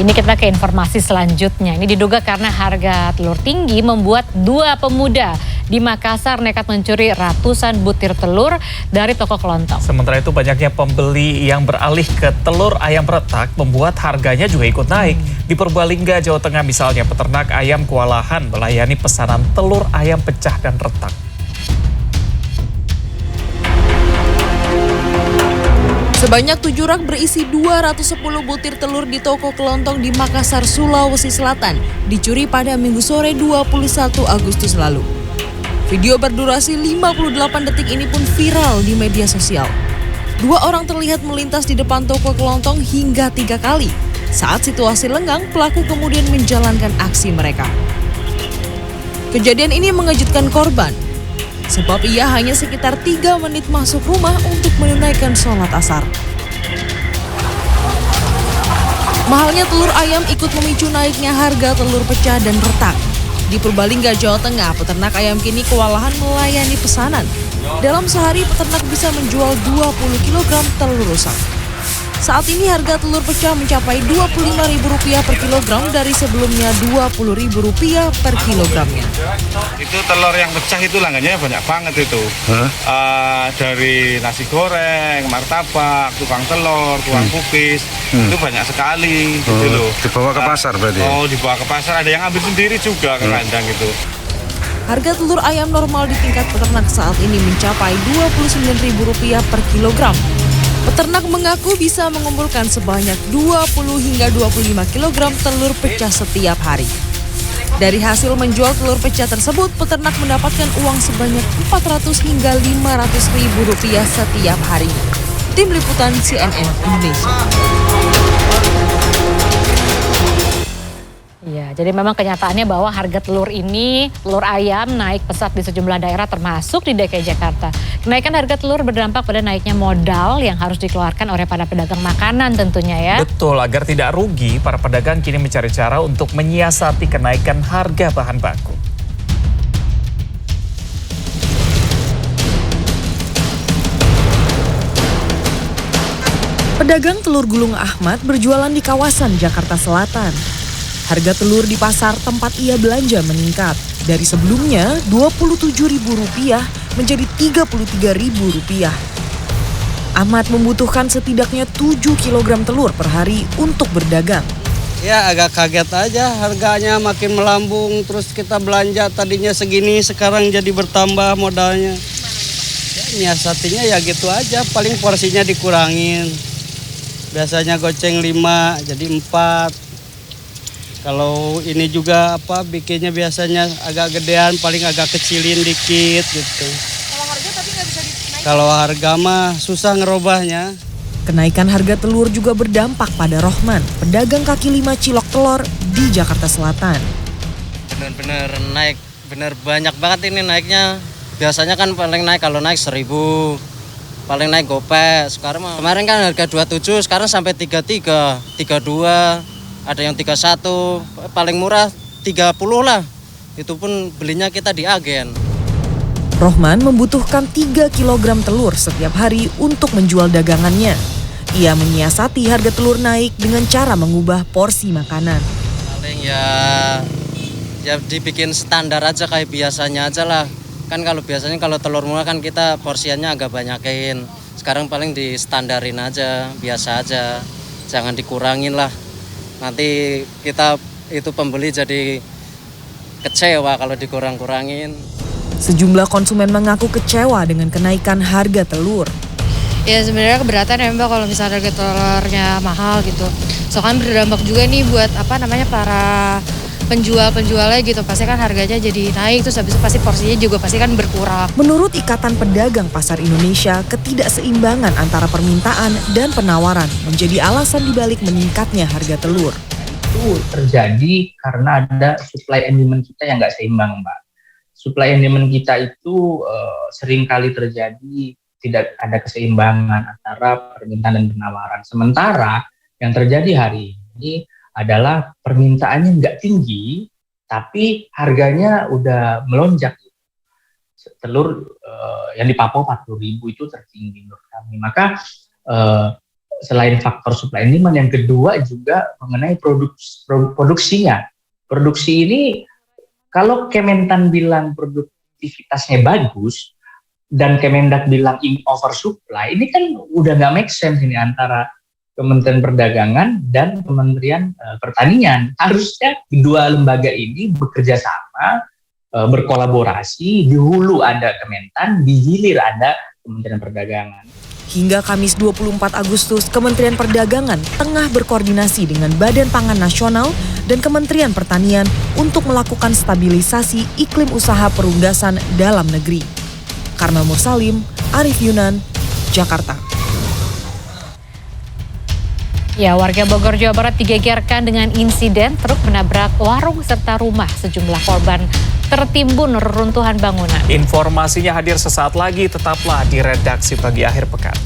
Ini kita ke informasi selanjutnya. Ini diduga karena harga telur tinggi membuat dua pemuda di Makassar nekat mencuri ratusan butir telur dari toko kelontong. Sementara itu banyaknya pembeli yang beralih ke telur ayam retak membuat harganya juga ikut naik. Di Purbalingga, Jawa Tengah misalnya, peternak ayam kewalahan melayani pesanan telur ayam pecah dan retak. Sebanyak 7 rak berisi 210 butir telur di toko kelontong di Makassar, Sulawesi Selatan dicuri pada Minggu sore 21 Agustus lalu. Video berdurasi 58 detik ini pun viral di media sosial. Dua orang terlihat melintas di depan toko kelontong hingga 3 kali. Saat situasi lenggang, pelaku kemudian menjalankan aksi mereka. Kejadian ini mengejutkan korban, sebab ia hanya sekitar 3 menit masuk rumah untuk menunaikan sholat asar. Mahalnya telur ayam ikut memicu naiknya harga telur pecah dan retak. Di Purbalingga, Jawa Tengah, peternak ayam kini kewalahan melayani pesanan. Dalam sehari, peternak bisa menjual 20 kg telur rusak. Saat ini harga telur pecah mencapai Rp25.000 per kilogram dari sebelumnya Rp20.000 per kilogramnya. Itu telur yang pecah itu langgannya banyak banget itu. Dari nasi goreng, martabak, tukang telur, tukang cookies, itu banyak sekali. Gitu loh. Dibawa ke pasar berarti? Oh, dibawa ke pasar. Ada yang ambil sendiri juga ke kandang itu. Harga telur ayam normal di tingkat peternak saat ini mencapai Rp29.000 per kilogram. Peternak mengaku bisa mengumpulkan sebanyak 20 hingga 25 kg telur pecah setiap hari. Dari hasil menjual telur pecah tersebut, peternak mendapatkan uang sebanyak Rp400 hingga Rp500.000 setiap hari. Tim Liputan CNN Indonesia. Ya, jadi memang kenyataannya bahwa harga telur ayam naik pesat di sejumlah daerah termasuk di DKI Jakarta. Kenaikan harga telur berdampak pada naiknya modal yang harus dikeluarkan oleh para pedagang makanan tentunya ya. Betul, agar tidak rugi, para pedagang kini mencari cara untuk menyiasati kenaikan harga bahan baku. Pedagang telur gulung Ahmad berjualan di kawasan Jakarta Selatan. Harga telur di pasar tempat ia belanja meningkat. Dari sebelumnya Rp27.000 menjadi Rp33.000. Ahmad membutuhkan setidaknya 7 kg telur per hari untuk berdagang. Ya agak kaget aja, harganya makin melambung, terus kita belanja tadinya segini sekarang jadi bertambah modalnya. Ya nyiasatinya ya gitu aja, paling porsinya dikurangin. Biasanya goceng 5 jadi 4. Kalau ini juga bikinnya biasanya agak gedean, paling agak kecilin dikit gitu. Kalau harga tapi nggak bisa dinaikkan? Kalau harga mah susah ngerubahnya. Kenaikan harga telur juga berdampak pada Rohman, pedagang kaki 5 cilok telur di Jakarta Selatan. Bener-bener naik, bener banyak banget ini naiknya. Biasanya kan paling naik kalau naik 1.000, paling naik gopek. Sekarang kemarin kan harga 27, sekarang sampai 33, 32. Ada yang 31, paling murah 30 lah. Itu pun belinya kita di agen. Rohman membutuhkan 3 kg telur setiap hari untuk menjual dagangannya. Ia menyiasati harga telur naik dengan cara mengubah porsi makanan. Paling ya dibikin standar aja kayak biasanya aja lah. Kan kalau biasanya kalau telur murah kan kita porsiannya agak banyakin. Sekarang paling di standarin aja, biasa aja. Jangan dikurangin lah. Nanti kita itu pembeli jadi kecewa kalau dikurang-kurangin. Sejumlah konsumen mengaku kecewa dengan kenaikan harga telur. Ya sebenarnya keberatan ya Mbak kalau misalnya harga telurnya mahal gitu. Soalnya berdampak juga nih buat para penjualnya gitu. Pasti kan harganya jadi naik, terus habis itu pasti porsinya juga pasti kan berkurang. Menurut Ikatan Pedagang Pasar Indonesia, ketidakseimbangan antara permintaan dan penawaran menjadi alasan dibalik meningkatnya harga telur. Itu terjadi karena ada supply and demand kita yang nggak seimbang, Mbak. Supply and demand kita itu seringkali terjadi tidak ada keseimbangan antara permintaan dan penawaran. Sementara yang terjadi hari ini adalah permintaannya nggak tinggi, tapi harganya udah melonjak. Telur yang di Papua 40.000 itu tertinggi menurut kami. Maka selain faktor supply and demand, yang kedua juga mengenai produksinya. Produksi ini kalau Kementan bilang produktivitasnya bagus dan Kemendak bilang ini oversupply, ini kan udah nggak make sense ini antara Kementerian Perdagangan dan Kementerian Pertanian. Harusnya kedua lembaga ini bekerja sama, berkolaborasi, di hulu ada Kementan, di hilir ada Kementerian Perdagangan. Hingga Kamis 24 Agustus, Kementerian Perdagangan tengah berkoordinasi dengan Badan Pangan Nasional dan Kementerian Pertanian untuk melakukan stabilisasi iklim usaha perunggasan dalam negeri. Karmel Mursalim, Arif Yunan, Jakarta. Ya, warga Bogor, Jawa Barat digegerkan dengan insiden truk menabrak warung serta rumah. Sejumlah korban tertimbun reruntuhan bangunan. Informasinya hadir sesaat lagi, tetaplah di redaksi pagi akhir pekan.